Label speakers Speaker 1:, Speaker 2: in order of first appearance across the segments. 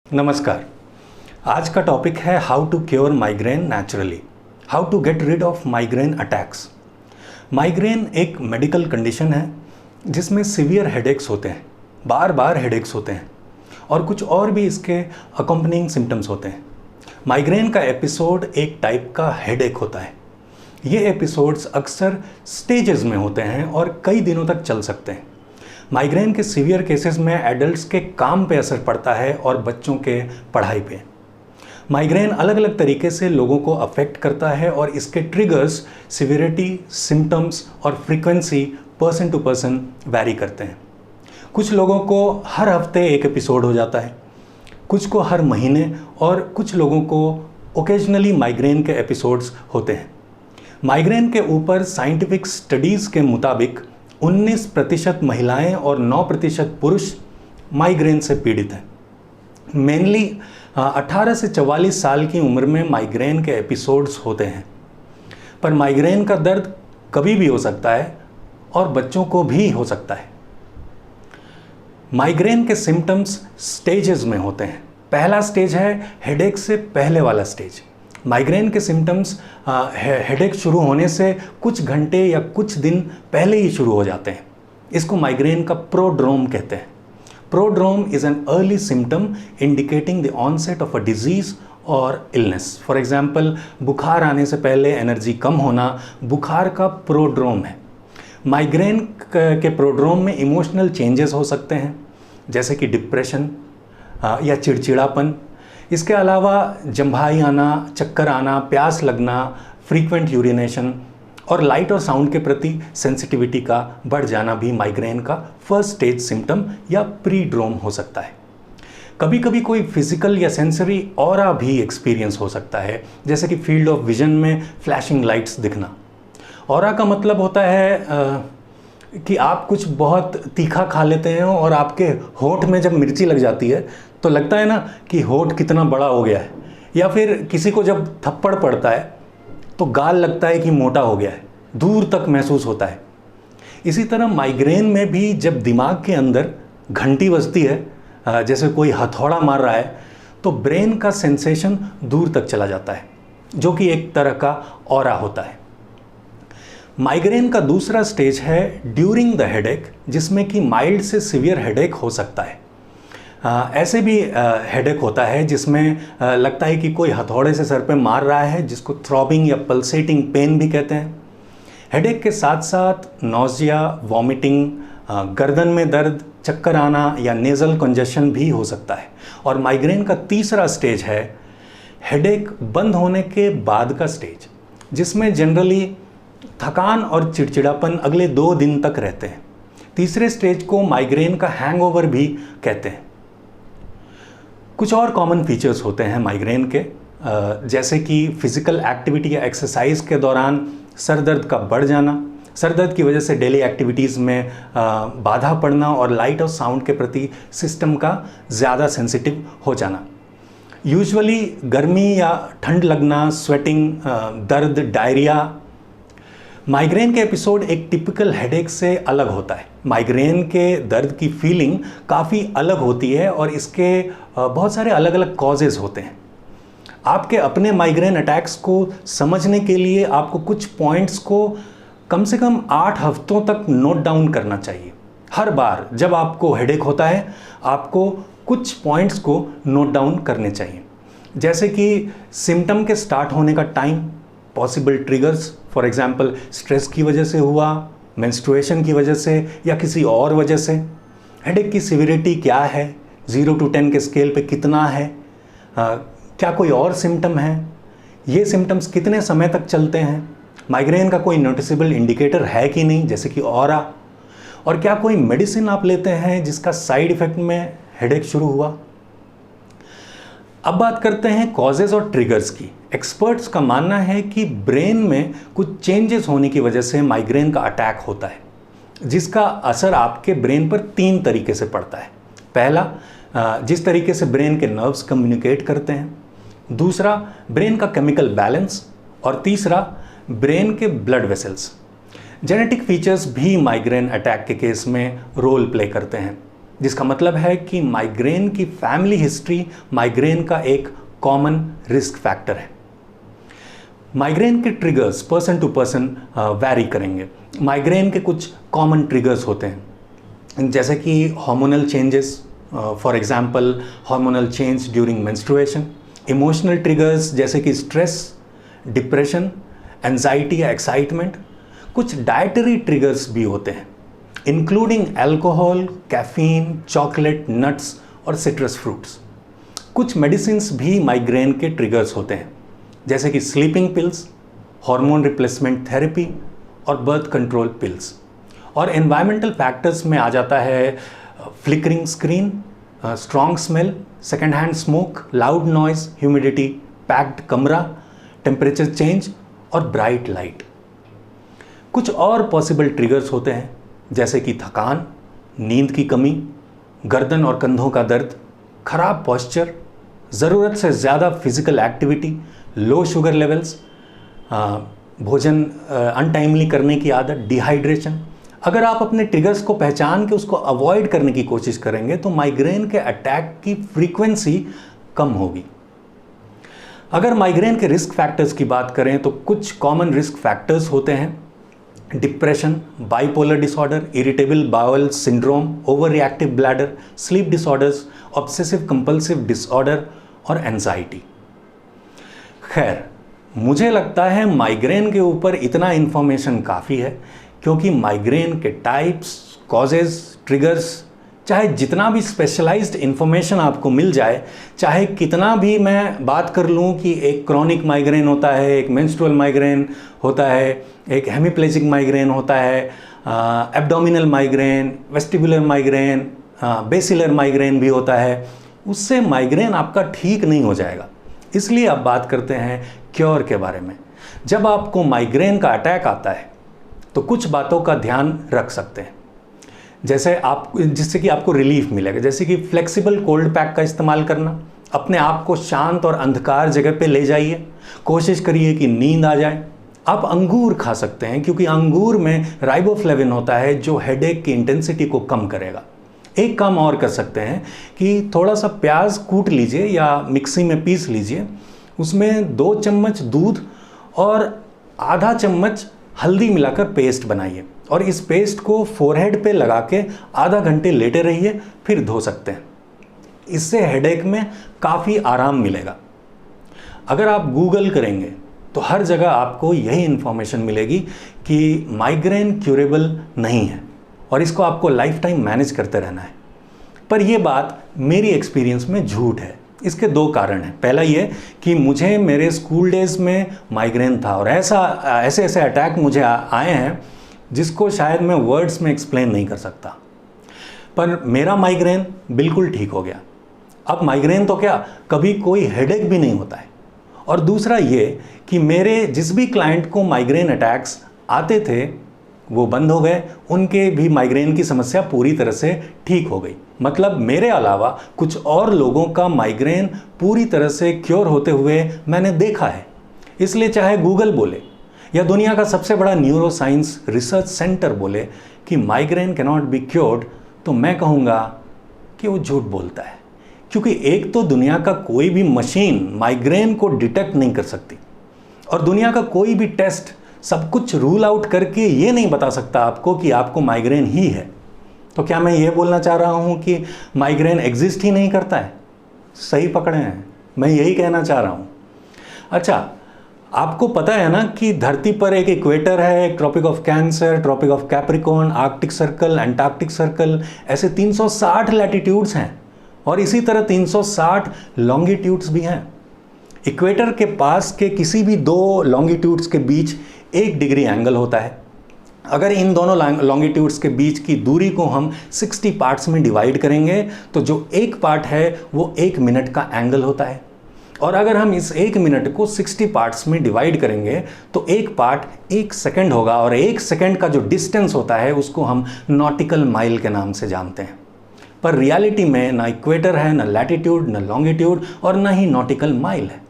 Speaker 1: नमस्कार। आज का टॉपिक है how to cure migraine naturally, how to get rid of migraine attacks. Migraine एक मेडिकल कंडीशन है जिसमें सीवियर हेडेक्स होते हैं, बार बार हेडेक्स होते हैं और कुछ और भी इसके अकम्पनिंग सिम्टम्स होते हैं। माइग्रेन का एपिसोड एक टाइप का हेडेक होता है। ये एपिसोड्स अक्सर स्टेजेस में होते हैं और कई दिनों तक चल सकते हैं। माइग्रेन के सीवियर केसेस में एडल्ट्स के काम पे असर पड़ता है और बच्चों के पढ़ाई पे। माइग्रेन अलग अलग तरीके से लोगों को अफेक्ट करता है और इसके ट्रिगर्स, सिवियरिटी, सिम्टम्स और frequency person to person vary करते हैं। कुछ लोगों को हर हफ्ते एक एपिसोड हो जाता है, कुछ को हर महीने और कुछ लोगों को ओकेजनली माइग्रेन के एपिसोड्स होते हैं। माइग्रेन के ऊपर साइंटिफिक स्टडीज़ के मुताबिक 19% महिलाएं और 9% पुरुष माइग्रेन से पीड़ित हैं। मेनली 18 से 44 साल की उम्र में माइग्रेन के एपिसोड्स होते हैं, पर माइग्रेन का दर्द कभी भी हो सकता है और बच्चों को भी हो सकता है। माइग्रेन के सिम्टम्स स्टेजेस में होते हैं। पहला स्टेज है हेडेक से पहले वाला स्टेज। माइग्रेन के सिम्टम्स हेडेक शुरू होने से कुछ घंटे या कुछ दिन पहले ही शुरू हो जाते हैं। इसको माइग्रेन का प्रोड्रोम कहते हैं। Prodrome is an early symptom indicating the onset of a disease और इलनेस। फॉर एग्जाम्पल, बुखार आने से पहले एनर्जी कम होना बुखार का प्रोड्रोम है। माइग्रेन के प्रोड्रोम में इमोशनल चेंजेस हो सकते हैं, जैसे कि डिप्रेशन या चिड़चिड़ापन। इसके अलावा जम्भाई आना, चक्कर आना, प्यास लगना, फ्रीक्वेंट यूरिनेशन और लाइट और साउंड के प्रति सेंसिटिविटी का बढ़ जाना भी माइग्रेन का फर्स्ट स्टेज सिम्टम या प्रीड्रोम हो सकता है। कभी कभी कोई फिजिकल या सेंसरी ऑरा भी एक्सपीरियंस हो सकता है, जैसे कि फील्ड ऑफ विजन में फ्लैशिंग लाइट्स दिखना। ऑरा का मतलब होता है कि आप कुछ बहुत तीखा खा लेते हैं और आपके होठ में जब मिर्ची लग जाती है तो लगता है ना कि होठ कितना बड़ा हो गया है, या फिर किसी को जब थप्पड़ पड़ता है तो गाल लगता है कि मोटा हो गया है, दूर तक महसूस होता है। इसी तरह माइग्रेन में भी जब दिमाग के अंदर घंटी बजती है, जैसे कोई हथौड़ा मार रहा है, तो ब्रेन का सेंसेशन दूर तक चला जाता है, जो कि एक तरह का ऑरा होता है। माइग्रेन का दूसरा स्टेज है ड्यूरिंग द हेडेक, जिसमें कि माइल्ड से सीवियर हेडेक हो सकता है। ऐसे भी हेडेक होता है जिसमें लगता है कि कोई हथौड़े से सर पे मार रहा है, जिसको थ्रॉबिंग या पल्सेटिंग पेन भी कहते हैं। हेडेक के साथ साथ नौजिया, वॉमिटिंग, गर्दन में दर्द, चक्कर आना या नेज़ल कंजेशन भी हो सकता है। और माइग्रेन का तीसरा स्टेज है हेडेक बंद होने के बाद का स्टेज, जिसमें जनरली थकान और चिड़चिड़ापन अगले 2 दिन तक रहते हैं। तीसरे स्टेज को माइग्रेन का हैंगओवर भी कहते हैं। कुछ और कॉमन फीचर्स होते हैं माइग्रेन के, जैसे कि फिजिकल एक्टिविटी या एक्सरसाइज के दौरान सर दर्द का बढ़ जाना, सर दर्द की वजह से डेली एक्टिविटीज़ में बाधा पड़ना और लाइट और साउंड के प्रति सिस्टम का ज़्यादा सेंसिटिव हो जाना। यूजुअली गर्मी या ठंड लगना, स्वेटिंग, दर्द, डायरिया। माइग्रेन के एपिसोड एक टिपिकल हेडेक से अलग होता है। माइग्रेन के दर्द की फीलिंग काफ़ी अलग होती है और इसके बहुत सारे अलग अलग कॉजेज़ होते हैं। आपके अपने माइग्रेन अटैक्स को समझने के लिए आपको कुछ पॉइंट्स को कम से कम 8 हफ्तों तक नोट डाउन करना चाहिए। हर बार जब आपको हेडेक होता है, आपको कुछ पॉइंट्स को नोट डाउन करने चाहिए, जैसे कि सिम्टम के स्टार्ट होने का time, possible triggers, for example stress की वजह से हुआ, मेंस्ट्रुएशन की वजह से या किसी और वजह से। हेडेक की सिवियरिटी क्या है, 0 to 10 के स्केल पे कितना है, क्या कोई और सिम्टम है, ये सिम्टम्स कितने समय तक चलते हैं, माइग्रेन का कोई नोटिसेबल इंडिकेटर है कि नहीं, जैसे कि ऑरा, और क्या कोई मेडिसिन आप लेते हैं जिसका साइड इफ़ेक्ट में हेडेक शुरू हुआ। अब बात करते हैं कॉजेज़ और ट्रिगर्स की। एक्सपर्ट्स का मानना है कि ब्रेन में कुछ चेंजेस होने की वजह से माइग्रेन का अटैक होता है, जिसका असर आपके ब्रेन पर 3 तरीके से पड़ता है। पहला, जिस तरीके से ब्रेन के नर्व्स कम्युनिकेट करते हैं। दूसरा, ब्रेन का केमिकल बैलेंस। और तीसरा, ब्रेन के ब्लड वेसल्स। जेनेटिक फीचर्स भी माइग्रेन अटैक के केस में रोल प्ले करते हैं। जिसका मतलब है कि माइग्रेन की फैमिली हिस्ट्री माइग्रेन का एक कॉमन रिस्क फैक्टर है। माइग्रेन के triggers person to person vary करेंगे। माइग्रेन के कुछ कॉमन ट्रिगर्स होते हैं, जैसे कि hormonal changes, for example hormonal change during menstruation. Emotional triggers जैसे कि स्ट्रेस, डिप्रेशन, एंजाइटी या एक्साइटमेंट। कुछ डाइटरी ट्रिगर्स भी होते हैं, including alcohol, caffeine, chocolate, nuts और सिट्रस फ्रूट्स। कुछ मेडिसिन्स भी माइग्रेन के ट्रिगर्स होते हैं, जैसे कि sleeping pills, hormone replacement therapy और बर्थ कंट्रोल पिल्स। और एनवायरमेंटल फैक्टर्स में आ जाता है flickering screen, strong smell, second hand smoke, loud noise, humidity, packed कमरा, टेम्परेचर चेंज और ब्राइट लाइट। कुछ और पॉसिबल ट्रिगर्स होते हैं, जैसे कि थकान, नींद की कमी, गर्दन और कंधों का दर्द, खराब पॉस्चर, ज़रूरत से ज़्यादा physical activity, low sugar levels, भोजन अनटाइमली करने की आदत, डिहाइड्रेशन। अगर आप अपने ट्रिगर्स को पहचान के उसको अवॉइड करने की कोशिश करेंगे तो माइग्रेन के अटैक की फ्रीक्वेंसी कम होगी। अगर माइग्रेन के रिस्क फैक्टर्स की बात करें तो कुछ कॉमन रिस्क फैक्टर्स होते हैं: depression, bipolar disorder, irritable bowel syndrome, over reactive bladder, sleep disorders, obsessive compulsive disorder और एंजाइटी। खैर, मुझे लगता है माइग्रेन के ऊपर इतना इन्फॉर्मेशन काफ़ी है, क्योंकि माइग्रेन के टाइप्स, कॉजेज़, ट्रिगर्स, चाहे जितना भी स्पेशलाइज्ड इन्फॉर्मेशन आपको मिल जाए, चाहे कितना भी मैं बात कर लूँ कि एक क्रॉनिक माइग्रेन होता है, एक मेंस्ट्रुअल माइग्रेन होता है, एक हेमिप्लेजिक माइग्रेन होता है, abdominal migraine, vestibular migraine, basilar migraine भी होता है, उससे माइग्रेन आपका ठीक नहीं हो जाएगा। इसलिए अब बात करते हैं क्योर के बारे में। जब आपको माइग्रेन का अटैक आता है तो कुछ बातों का ध्यान रख सकते हैं, जिससे कि आपको रिलीफ मिलेगा, जैसे कि फ्लेक्सिबल कोल्ड पैक का इस्तेमाल करना, अपने आप को शांत और अंधकार जगह पे ले जाइए, कोशिश करिए कि नींद आ जाए। आप अंगूर खा सकते हैं, क्योंकि अंगूर में राइबोफ्लेविन होता है जो हेडेक की इंटेंसिटी को कम करेगा। एक काम और कर सकते हैं कि थोड़ा सा प्याज कूट लीजिए या मिक्सी में पीस लीजिए, उसमें 2 चम्मच दूध और आधा चम्मच हल्दी मिलाकर पेस्ट बनाइए और इस पेस्ट को फोरहेड पे लगा के आधा घंटे लेटे रहिए, फिर धो सकते हैं। इससे हेडेक में काफ़ी आराम मिलेगा। अगर आप गूगल करेंगे तो हर जगह आपको यही इन्फॉर्मेशन मिलेगी कि माइग्रेन क्यूरेबल नहीं है और इसको आपको लाइफ टाइम मैनेज करते रहना है। पर यह बात मेरी एक्सपीरियंस में झूठ है। इसके 2 कारण हैं। पहला ये कि मुझे मेरे स्कूल डेज में माइग्रेन था और ऐसे अटैक मुझे आए हैं जिसको शायद मैं वर्ड्स में एक्सप्लेन नहीं कर सकता, पर मेरा माइग्रेन बिल्कुल ठीक हो गया। अब माइग्रेन तो क्या, कभी कोई हेडेक भी नहीं होता है। और दूसरा ये कि मेरे जिस भी क्लाइंट को माइग्रेन अटैक्स आते थे वो बंद हो गए, उनके भी माइग्रेन की समस्या पूरी तरह से ठीक हो गई। मतलब मेरे अलावा कुछ और लोगों का माइग्रेन पूरी तरह से क्योर होते हुए मैंने देखा है। इसलिए चाहे गूगल बोले या दुनिया का सबसे बड़ा न्यूरो साइंस रिसर्च सेंटर बोले कि migraine can not be cured, तो मैं कहूँगा कि वो झूठ बोलता है। क्योंकि एक तो दुनिया का कोई भी मशीन माइग्रेन को डिटेक्ट नहीं कर सकती और दुनिया का कोई भी टेस्ट सब कुछ रूल आउट करके ये नहीं बता सकता आपको कि आपको माइग्रेन ही है। तो क्या मैं ये बोलना चाह रहा हूँ कि माइग्रेन एग्जिस्ट ही नहीं करता है? सही पकड़े हैं, मैं यही कहना चाह रहा हूँ। अच्छा, आपको पता है ना कि धरती पर एक इक्वेटर है, एक tropic of cancer, tropic of capricorn, arctic circle, antarctic circle, ऐसे 360 लैटिट्यूड्स हैं और इसी तरह 360 लॉन्गिट्यूड्स भी हैं। इक्वेटर के पास के किसी भी 2 लॉन्गिट्यूड्स के बीच 1 डिग्री एंगल होता है। अगर इन दोनों लॉन्गिट्यूड्स के बीच की दूरी को हम 60 पार्ट्स में डिवाइड करेंगे तो जो 1 पार्ट है वो 1 मिनट का एंगल होता है। और अगर हम इस 1 मिनट को 60 पार्ट्स में डिवाइड करेंगे तो 1 पार्ट 1 सेकंड होगा और 1 सेकंड का जो डिस्टेंस होता है उसको हम नॉटिकल माइल के नाम से जानते हैं। पर रियलिटी में ना इक्वेटर है, ना लैटिट्यूड, ना लॉन्गिट्यूड और ना ही नॉटिकल माइल है।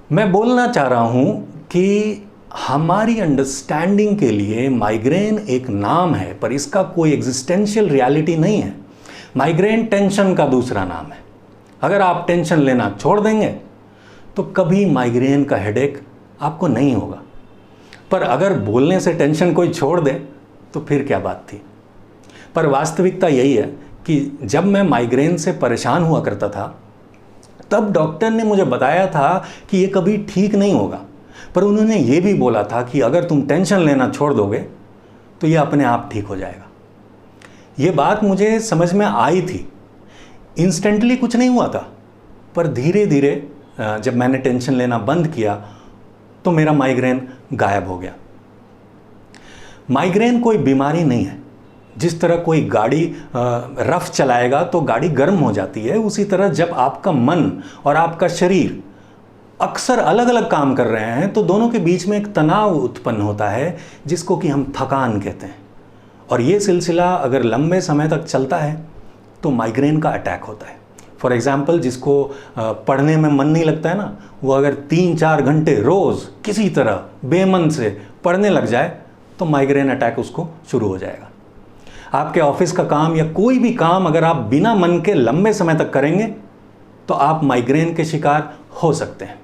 Speaker 1: मैं बोलना चाह रहा हूँ कि हमारी अंडरस्टैंडिंग के लिए माइग्रेन एक नाम है, पर इसका कोई एग्जिस्टेंशियल रियलिटी नहीं है। माइग्रेन टेंशन का दूसरा नाम है। अगर आप टेंशन लेना छोड़ देंगे तो कभी माइग्रेन का हेडेक आपको नहीं होगा, पर अगर बोलने से टेंशन कोई छोड़ दे तो फिर क्या बात थी। पर वास्तविकता यही है कि जब मैं माइग्रेन से परेशान हुआ करता था तब डॉक्टर ने मुझे बताया था कि ये कभी ठीक नहीं होगा, पर उन्होंने ये भी बोला था कि अगर तुम टेंशन लेना छोड़ दोगे तो ये अपने आप ठीक हो जाएगा। ये बात मुझे समझ में आई थी। इंस्टेंटली कुछ नहीं हुआ था, पर धीरे धीरे जब मैंने टेंशन लेना बंद किया तो मेरा माइग्रेन गायब हो गया। माइग्रेन कोई बीमारी नहीं है। जिस तरह कोई गाड़ी रफ चलाएगा तो गाड़ी गर्म हो जाती है, उसी तरह जब आपका मन और आपका शरीर अक्सर अलग अलग काम कर रहे हैं तो दोनों के बीच में एक तनाव उत्पन्न होता है जिसको कि हम थकान कहते हैं। और ये सिलसिला अगर लंबे समय तक चलता है तो माइग्रेन का अटैक होता है। फॉर एग्ज़ाम्पल, जिसको पढ़ने में मन नहीं लगता है ना, वो अगर 3-4 घंटे रोज़ किसी तरह बेमन से पढ़ने लग जाए तो माइग्रेन अटैक उसको शुरू हो जाएगा। आपके ऑफिस का काम या कोई भी काम अगर आप बिना मन के लंबे समय तक करेंगे तो आप माइग्रेन के शिकार हो सकते हैं।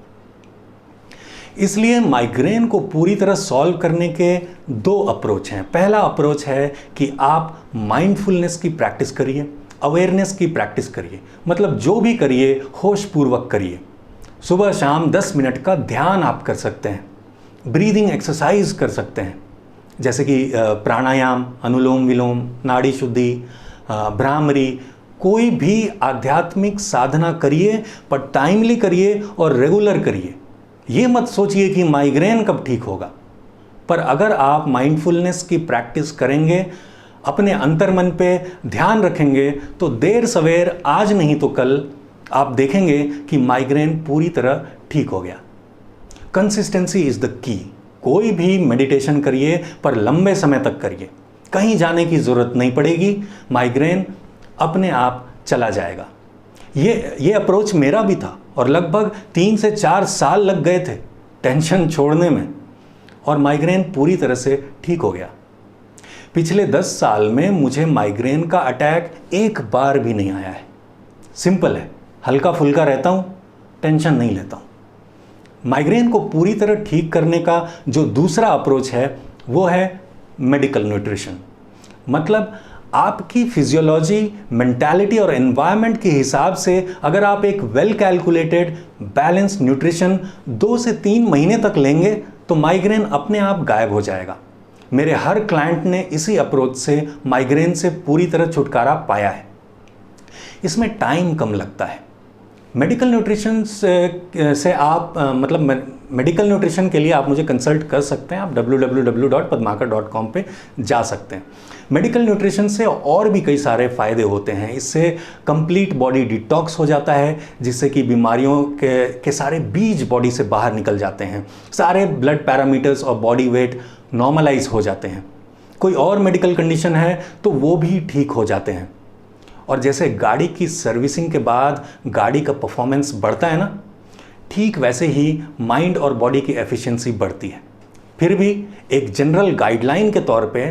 Speaker 1: इसलिए माइग्रेन को पूरी तरह सॉल्व करने के 2 अप्रोच हैं। पहला अप्रोच है कि आप माइंडफुलनेस की प्रैक्टिस करिए, अवेयरनेस की प्रैक्टिस करिए। मतलब जो भी करिए होशपूर्वक करिए। सुबह शाम 10 मिनट का ध्यान आप कर सकते हैं, ब्रीदिंग एक्सरसाइज कर सकते हैं, जैसे कि प्राणायाम, अनुलोम विलोम, नाड़ी शुद्धि, भ्रामरी। कोई भी आध्यात्मिक साधना करिए, पर टाइमली करिए और रेगुलर करिए। ये मत सोचिए कि माइग्रेन कब ठीक होगा, पर अगर आप माइंडफुलनेस की प्रैक्टिस करेंगे, अपने अंतर्मन पे ध्यान रखेंगे, तो देर सवेर आज नहीं तो कल आप देखेंगे कि माइग्रेन पूरी तरह ठीक हो गया। Consistency is the key. कोई भी मेडिटेशन करिए, पर लंबे समय तक करिए। कहीं जाने की ज़रूरत नहीं पड़ेगी, माइग्रेन अपने आप चला जाएगा। ये अप्रोच मेरा भी था और लगभग 3 से 4 साल लग गए थे टेंशन छोड़ने में, और माइग्रेन पूरी तरह से ठीक हो गया। पिछले 10 साल में मुझे माइग्रेन का अटैक एक बार भी नहीं आया है। सिंपल है, हल्का फुल्का रहता हूँ, टेंशन नहीं लेता हूँ। माइग्रेन को पूरी तरह ठीक करने का जो दूसरा अप्रोच है वो है मेडिकल न्यूट्रिशन। मतलब आपकी फिजियोलॉजी, मेंटालिटी और एनवायरनमेंट के हिसाब से अगर आप एक वेल कैलकुलेटेड बैलेंस्ड न्यूट्रिशन 2 से 3 महीने तक लेंगे तो माइग्रेन अपने आप गायब हो जाएगा। मेरे हर क्लाइंट ने इसी अप्रोच से माइग्रेन से पूरी तरह छुटकारा पाया है। इसमें टाइम कम लगता है। मेडिकल न्यूट्रिशन से आप मेडिकल न्यूट्रिशन के लिए आप मुझे कंसल्ट कर सकते हैं। आप www.padmakar.com पे जा सकते हैं। मेडिकल न्यूट्रिशन से और भी कई सारे फ़ायदे होते हैं। इससे कंप्लीट बॉडी डिटॉक्स हो जाता है, जिससे कि बीमारियों के सारे बीज बॉडी से बाहर निकल जाते हैं। सारे ब्लड पैरामीटर्स और बॉडी वेट नॉर्मलाइज हो जाते हैं। कोई और मेडिकल कंडीशन है तो वो भी ठीक हो जाते हैं। और जैसे गाड़ी की सर्विसिंग के बाद गाड़ी का परफॉर्मेंस बढ़ता है ना, ठीक वैसे ही माइंड और बॉडी की एफिशिएंसी बढ़ती है। फिर भी एक जनरल गाइडलाइन के तौर पे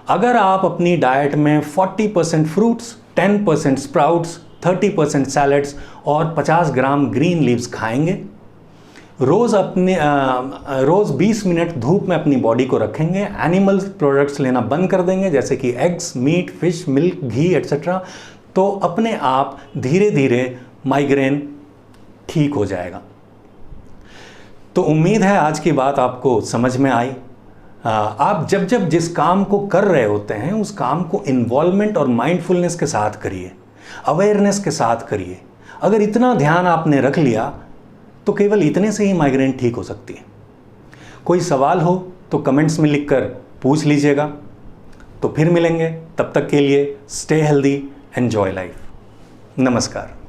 Speaker 1: अगर आप अपनी डाइट में 40% फ्रूट्स, 10% स्प्राउट्स, 30% सैलड्स और 50 ग्राम ग्रीन लीव्स खाएंगे, रोज़ 20 मिनट धूप में अपनी बॉडी को रखेंगे, एनिमल प्रोडक्ट्स लेना बंद कर देंगे जैसे कि एग्स, मीट, फिश, मिल्क, घी एट्सेट्रा, तो अपने आप धीरे धीरे माइग्रेन ठीक हो जाएगा। तो उम्मीद है आज की बात आपको समझ में आई। आप जब जिस काम को कर रहे होते हैं उस काम को इन्वॉल्वमेंट और माइंडफुलनेस के साथ करिए, अवेयरनेस के साथ करिए। अगर इतना ध्यान आपने रख लिया तो केवल इतने से ही माइग्रेन ठीक हो सकती है। कोई सवाल हो तो कमेंट्स में लिखकर पूछ लीजिएगा। तो फिर मिलेंगे, तब तक के लिए स्टे हेल्दी, एंजॉय लाइफ। नमस्कार।